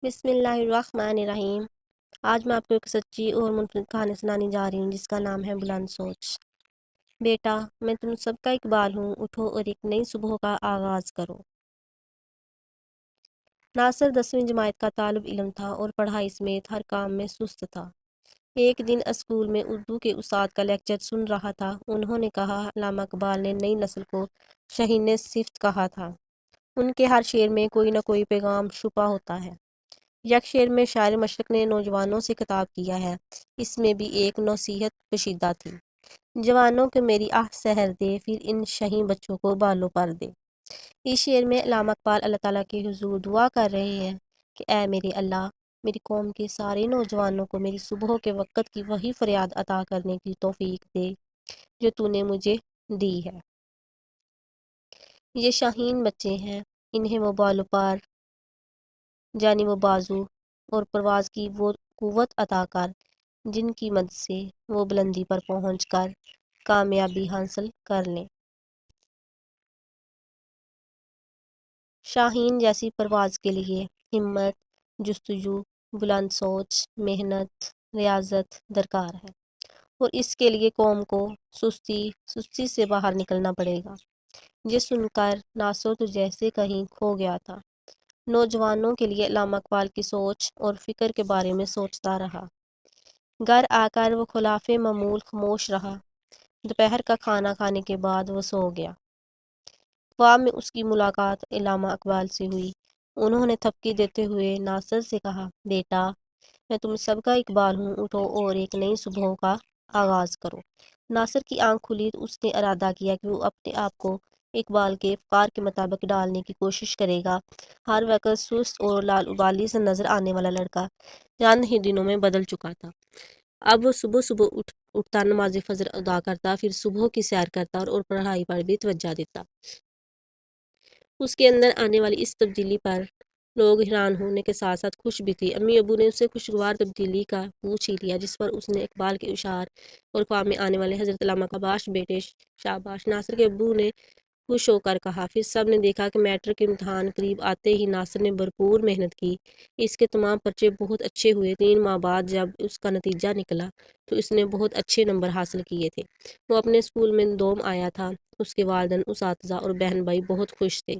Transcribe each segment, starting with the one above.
بسم اللہ الرحمن الرحیم۔ آج میں آپ کو ایک سچی اور منفرد کہانی سنانے جا رہی ہوں جس کا نام ہے بلند سوچ۔ بیٹا، میں تم سب کا اقبال ہوں، اٹھو اور ایک نئی صبح کا آغاز کرو۔ ناصر 10ویں جماعت کا طالب علم تھا اور پڑھائی سمیت ہر کام میں سست تھا۔ ایک دن اسکول میں اردو کے استاد کا لیکچر سن رہا تھا۔ انہوں نے کہا، علامہ اقبال نے نئی نسل کو شہین صفت کہا تھا۔ ان کے ہر شعر میں کوئی نہ کوئی پیغام چھپا ہوتا ہے۔ یک شعر میں شاعر مشرق نے نوجوانوں سے خطاب کیا ہے۔ اس میں بھی ایک نصیحت کشیدہ تھی۔ جوانوں کو میری آہ سحر دے، پھر ان شہین بچوں کو بالوں پر دے۔ اس شعر میں علامہ اقبال اللہ تعالیٰ کے حضور دعا کر رہے ہیں کہ اے میرے اللہ، میری قوم کے سارے نوجوانوں کو میری صبح کے وقت کی وہی فریاد عطا کرنے کی توفیق دے جو تو نے مجھے دی ہے۔ یہ شاہین بچے ہیں، انہیں وہ بالوں پر یعنی وہ بازو اور پرواز کی وہ قوت عطا کر جن کی مدد سے وہ بلندی پر پہنچ کر کامیابی حاصل کر لیں۔ شاہین جیسی پرواز کے لیے ہمت، جستجو، بلند سوچ، محنت، ریاضت درکار ہے، اور اس کے لیے قوم کو سستی سے باہر نکلنا پڑے گا۔ یہ سن کر ناصر تو جیسے کہیں کھو گیا تھا۔ نوجوانوں کے لیے علامہ اقبال کی سوچ اور فکر کے بارے میں سوچتا رہا۔ گھر آ کر وہ خلاف معمول خاموش رہا۔ دوپہر کا کھانا کھانے کے بعد وہ سو گیا۔ خواب میں اس کی ملاقات علامہ اقبال سے ہوئی۔ انہوں نے تھپکی دیتے ہوئے ناصر سے کہا، بیٹا، میں تم سب کا اقبال ہوں، اٹھو اور ایک نئی صبح کا آغاز کرو۔ ناصر کی آنکھ کھلی تو اس نے ارادہ کیا کہ وہ اپنے آپ کو اقبال کے افکار کے مطابق ڈالنے کی کوشش کرے گا۔ ہر وقت سست اور لال ابالی سے نظر آنے والا لڑکا چند ہی دنوں میں بدل چکا تھا۔ اب وہ صبح صبح اٹھتا، نماز فجر ادا کرتا، پھر صبح کی سیر کرتا اور پڑھائی پر بھی توجہ دیتا۔ اس کے اندر آنے والی اس تبدیلی پر لوگ حیران ہونے کے ساتھ ساتھ خوش بھی تھے۔ امی ابو نے اسے خوشگوار تبدیلی کا پوچھ ہی لیا، جس پر اس نے اقبال کے اشعار اور خواب میں آنے والے حضرت علامہ کا باش بیٹے شاباش۔ ناصر کے ابو نے خوش ہو کر کہا۔ پھر سب نے دیکھا کہ میٹرک کے امتحان قریب آتے ہی ناصر نے بھرپور محنت کی۔ اس کے تمام پرچے بہت اچھے ہوئے۔ 3 ماہ بعد جب اس کا نتیجہ نکلا تو اس نے بہت اچھے نمبر حاصل کیے تھے۔ وہ اپنے اسکول میں دوم آیا تھا۔ اس کے والدین، اساتذہ اور بہن بھائی بہت خوش تھے۔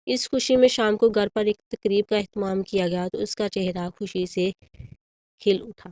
اس خوشی میں شام کو گھر پر ایک تقریب کا اہتمام کیا گیا تو اس کا چہرہ خوشی سے کھل اٹھا۔